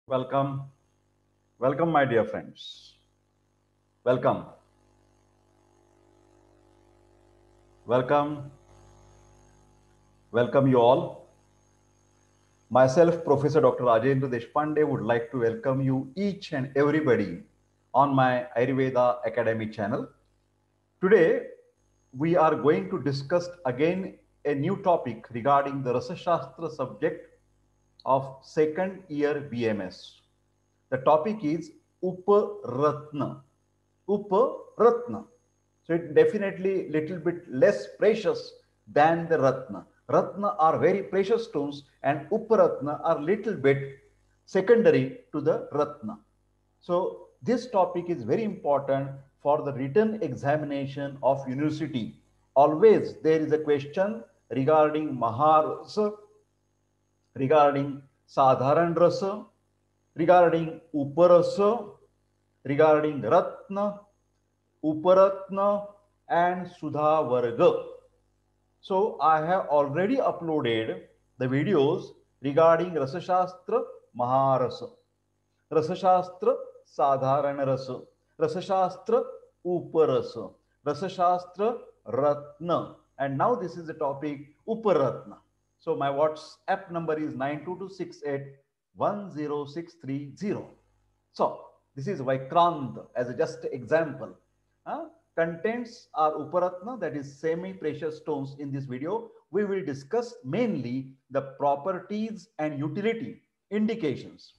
Welcome, welcome, my dear friends. Welcome, welcome, welcome you all. Myself, Professor Dr. Rajendra Deshpande, would like to welcome you each and everybody on my Ayurveda Academy channel. Today, we are going to discuss again a new topic regarding the Rasa Shastra subject of second year BMS. The topic is Uparatna. Uparatna. So it definitely little bit less precious than the Ratna. Ratna are very precious stones and Uparatna are little bit secondary to the Ratna. So this topic is very important for the written examination of university. Always there is a question regarding Maharasa, regarding Sadharan Rasa, regarding Uparasa, regarding Ratna, Uparatna, and Sudha Varga. So I have already uploaded the videos regarding Rasashastra Maharasa, Rasashastra Sadharana Rasa, Rasashastra Uparasa, Rasashastra Ratna. And now this is the topic Uparatna. So my WhatsApp number is 92268 So this is Vaikrant as a just example. Contents are Uparatna, that is semi-precious stones. In this video, we will discuss mainly the properties and utility indications.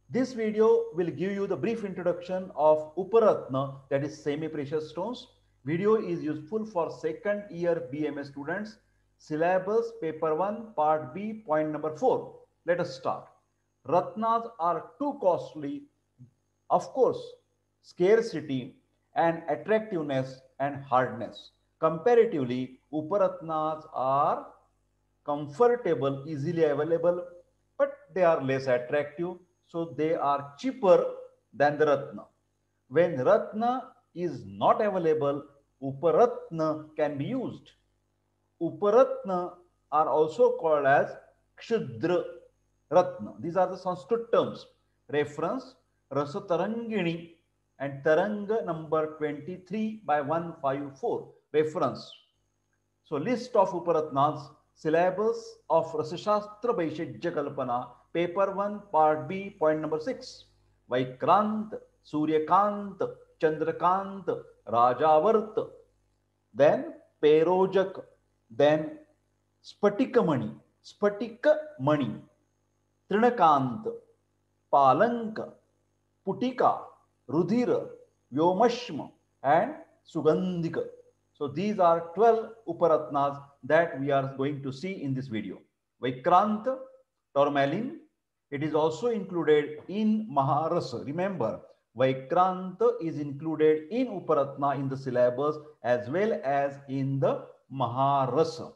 This video will give you the brief introduction of Uparatna, that is semi-precious stones. Video is useful for second year BMS students. Syllabus paper 1 part B point number 4. Let us start. Ratnas are too costly. Of course, scarcity and attractiveness and hardness. Comparatively, Uparatnas are comfortable, easily available, but they are less attractive, so they are cheaper than the Ratna. When Ratna is not available, Uparatna can be used. Uparatna are also called as Kshudra Ratna. These are the Sanskrit terms. Reference Rasa Tarangini and Taranga number 23 by 154. Reference. So list of Uparatnas, syllabus of Rasashastra Vaishajya Kalpana, paper 1, part B, point number 6. Vaikrant, Suryakant, Chandrakant, Rajavart, then Perojak, then Spatikamani, Spatikamani, Trinakant, Palanka, Putika, Rudhira, Vyomashma, and Sugandhika. So these are 12 Uparatnas that we are going to see in this video. Vikrant, tourmaline, it is also included in Maharasa. Remember, Vikrant is included in Uparatna in the syllabus as well as in the Maharasa.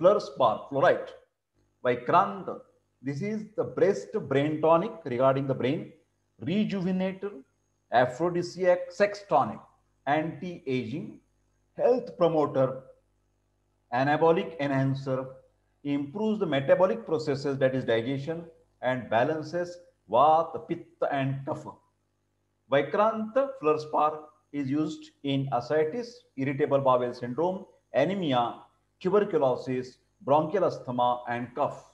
Fluorspar, fluorite. Vikrant, this is the best brain tonic regarding the brain, rejuvenator, aphrodisiac, sex tonic, anti-aging, health promoter, anabolic enhancer, improves the metabolic processes, that is digestion, and balances Vata, Pitta, and Kapha. Vikrant fluorspar is used in ascites, irritable bowel syndrome, anemia, tuberculosis, bronchial asthma, and cough.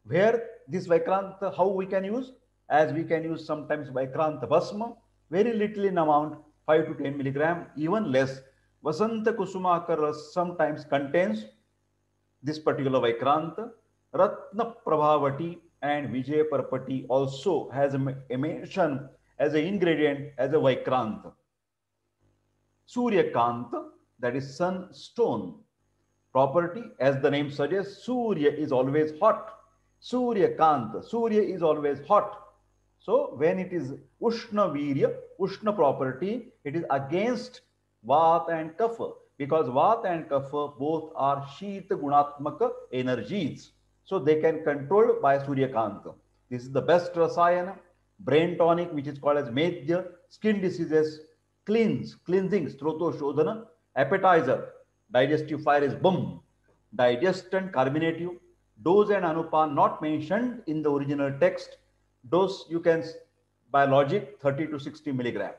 Where this Vikrant, how we can use? As we can use sometimes Vikrant Bhasma, very little in amount, 5 to 10 milligram, even less. Vasanta Kusumakar sometimes contains this particular Vikrant. Ratna Prabhavati and Vijay Parpati also has a mention as an ingredient as a Vikrant. Suryakant, that is sunstone. Property, as the name suggests, Surya is always hot. Suryakant, Surya is always hot. So when it is Ushna Virya, Ushna property, it is against Vata and Kapha, because Vata and Kapha both are Shita Gunatmaka energies. So they can control by Suryakanta. This is the best Rasayana, brain tonic, which is called as Medhya, skin diseases, cleansing, Stroto Shodhana, appetizer, digestive fire is boom, digestant, carminative, dose and anupan not mentioned in the original text, Dose you can by logic 30 to 60 milligram.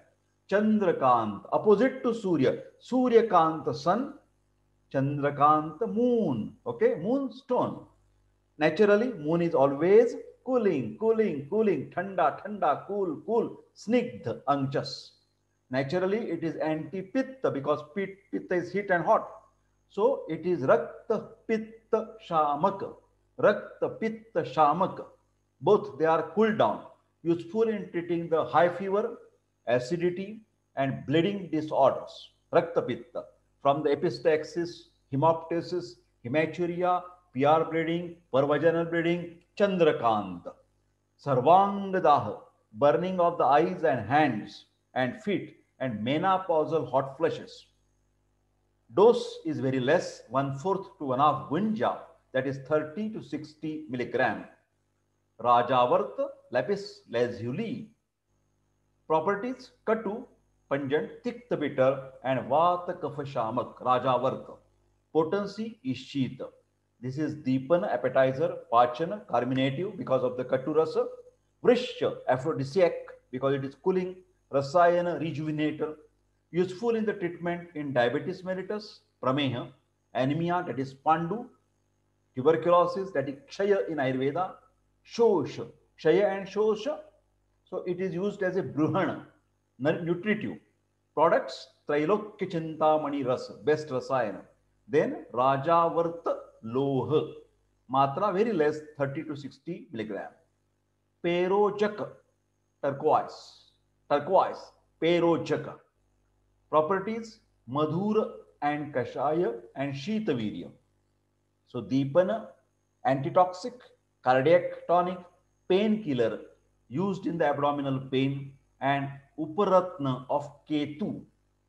Chandrakant, opposite to Surya. Suryakant, sun. Chandrakant, moon. Okay, moonstone. Naturally, moon is always cooling, cooling, cooling. Thanda, thanda, cool, cool. Snigdh, anchas. Naturally, it is anti-pitta because pitta is heat and hot. So it is Rakta Pitta Shamak. Rakta Pitta Shamak. Both they are cool down, useful in treating the high fever, acidity, and bleeding disorders. Rakta Pitta. From the epistaxis, hemoptysis, hematuria, PR bleeding, pervaginal bleeding, Chandrakant. Sarvangadaha, burning of the eyes and hands and feet, and menopausal hot flushes. Dose is very less, 1/4 to 1/2 gunja, that is 30 to 60 milligram. Rajavart, lapis lazuli. Properties, katu, pungent, tikta bitter, and vata kapha shamak, Rajavart. Potency is shita. This is Deepana, appetizer, Pachana, carminative because of the katu rasa. Vrishya, aphrodisiac because it is cooling. Rasayana, rejuvenator. Useful in the treatment in diabetes mellitus, prameha, anemia, that is pandu, tuberculosis, that is kshaya in Ayurveda, shosha, kshaya and shosha. So it is used as a bruhana, nutritive. Products, Trailokya Chintamani Rasa, best rasayana. Then Rajavarta Loha, matra very less, 30 to 60 milligram. Perojaka, turquoise, turquoise, Perojaka. Properties, Madhura and Kashaya and Shitavirya. So Deepana, antitoxic, cardiac tonic, painkiller used in the abdominal pain, and Uparatna of Ketu.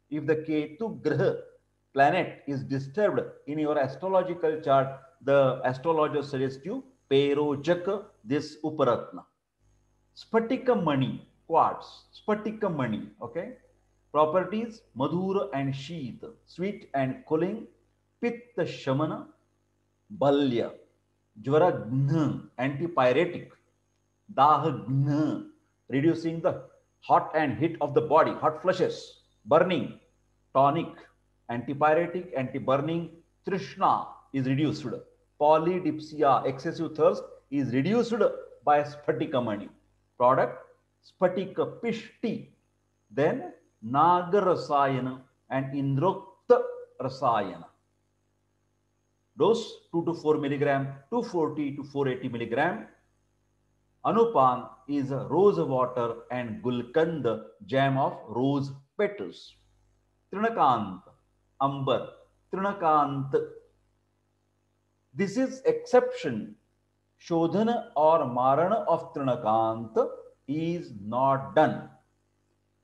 If the Ketu Graha planet is disturbed in your astrological chart, the astrologer suggests you Perojaka, this Uparatna. Spatika Mani, quartz, Spatika Mani, okay? Properties, Madhura and Sheet, sweet and cooling, Pitta Shamana, Balya, Jvaragna, antipyretic, Dahagna, reducing the hot and heat of the body, hot flushes, burning, tonic, antipyretic, anti-burning, Trishna is reduced. Polydipsia, excessive thirst, is reduced by Sphatika Product, Spatika Pishti, then Nagarasayana and Indrokta Rasayana. Dose 2 to 4 milligram, 240 to 480 milligram. Anupan is rose water and Gulkand, jam of rose petals. Trinakant, Ambar, Trinakant. This is exception. Shodhana or Marana of Trinakant is not done.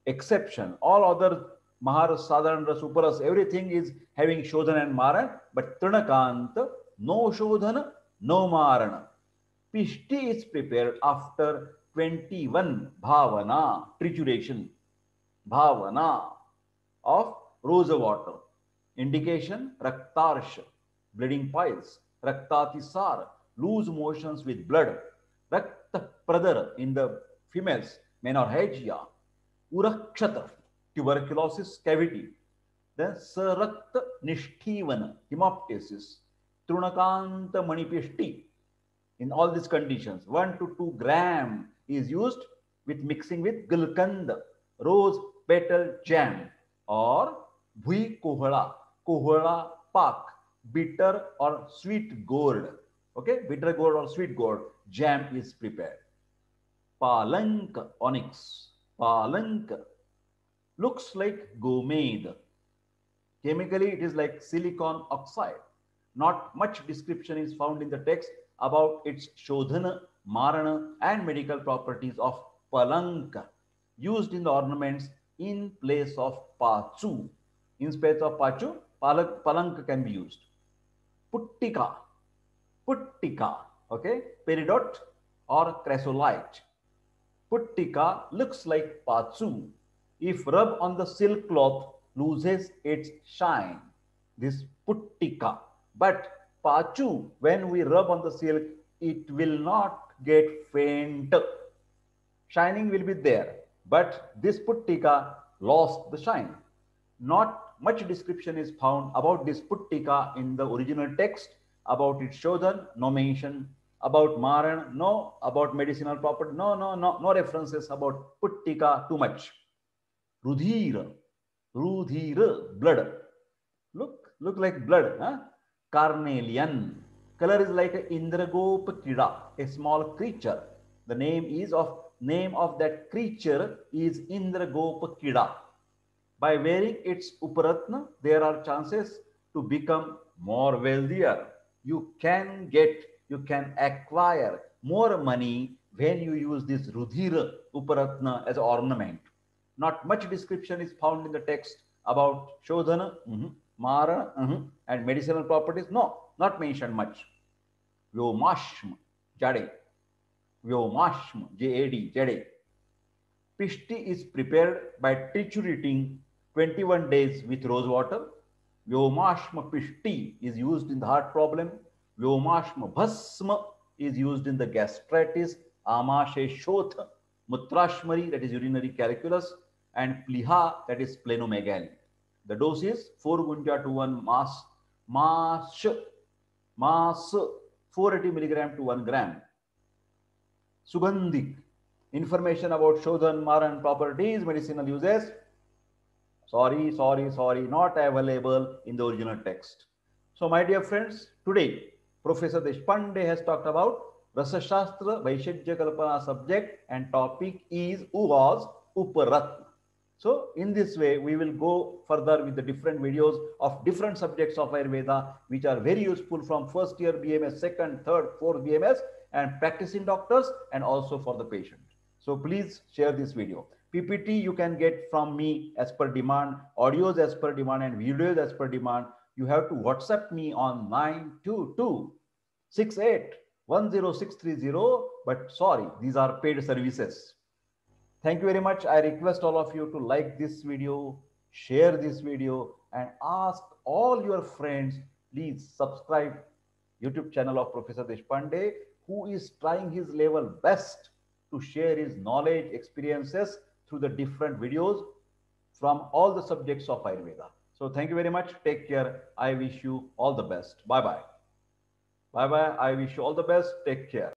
Exception. All other Maharas, Sadharana, Suparas, everything is having Shodhana and Marana, but Trinakant, no Shodhana, no Marana. Pishti is prepared after 21 bhavana, trituration, bhavana of rose water. Indication, raktarsha, bleeding piles, raktatisar, loose motions with blood, rakta pradar in the females, menorrhagia, urakshatar, tuberculosis cavity, then sarakta nishthivana, hemoptysis, trunakanta manipishti. In all these conditions, 1 to 2 gram is used with mixing with gulkand, rose petal jam, or bhui kohala, kohala pak, bitter or sweet gourd. Okay, bitter gourd or sweet gourd jam is prepared. Palank onyx, palank looks like gomade. Chemically, it is like silicon oxide. Not much description is found in the text about its shodhana, marana, and medical properties of palanka, used in the ornaments in place of pachu. In place of pachu, palanka can be used. Puttika, puttika, okay, peridot or chrysolite. Puttika looks like pachu. If rubbed on the silk cloth, loses its shine. This puttika. But pachu, when we rub on the silk, it will not get faint. shining will be there. But this Puttika lost the shine. Not much description is found about this Puttika in the original text. About its Shodhan, no mention. About Maran, no. About medicinal property, no, no, no, no references about Puttika too much. Rudhira, Rudhira, blood. Look like blood, huh? Carnelian. Color is like a Indragop Kida, a small creature. The name of that creature is Indragop Kida. By wearing its Uparatna, there are chances to become more wealthier. You can acquire more money when you use this Rudhira Uparatna as an ornament. Not much description is found in the text about Shodhana, Mara, and medicinal properties. No, not mentioned much. Vyomashma, Jade. Vyomashma, Jad, Jade. Pishti is prepared by triturating 21 days with rose water. Vyomashma Pishti is used in the heart problem. Vyomashma Bhasma is used in the gastritis. Amashe Shotha, Mutrashmari, that is urinary calculus, and Pliha, that is splenomegaly. The dose is 4 gunja to 1 mass 480 milligram to 1 gram. Sugandhik, information about Shodhan, Maran properties, medicinal uses. Sorry, not available in the original text. So, my dear friends, today Professor Deshpande has talked about Rasashastra Vaishajya Kalpana subject, and topic is was Uparatna. So, in this way, we will go further with the different videos of different subjects of Ayurveda, which are very useful from first year BMS, second, third, fourth BMS, and practicing doctors, and also for the patient. So, please share this video. PPT you can get from me as per demand, audios as per demand, and videos as per demand. You have to WhatsApp me on 922681060. But sorry, these are paid services. Thank you very much. I request all of you to like this video, share this video, and ask all your friends, please subscribe YouTube channel of Professor Deshpande, who is trying his level best to share his knowledge, experiences through the different videos from all the subjects of Ayurveda. So thank you very much. Take care. I wish you all the best. Bye-bye. Bye-bye. I wish you all the best. Take care.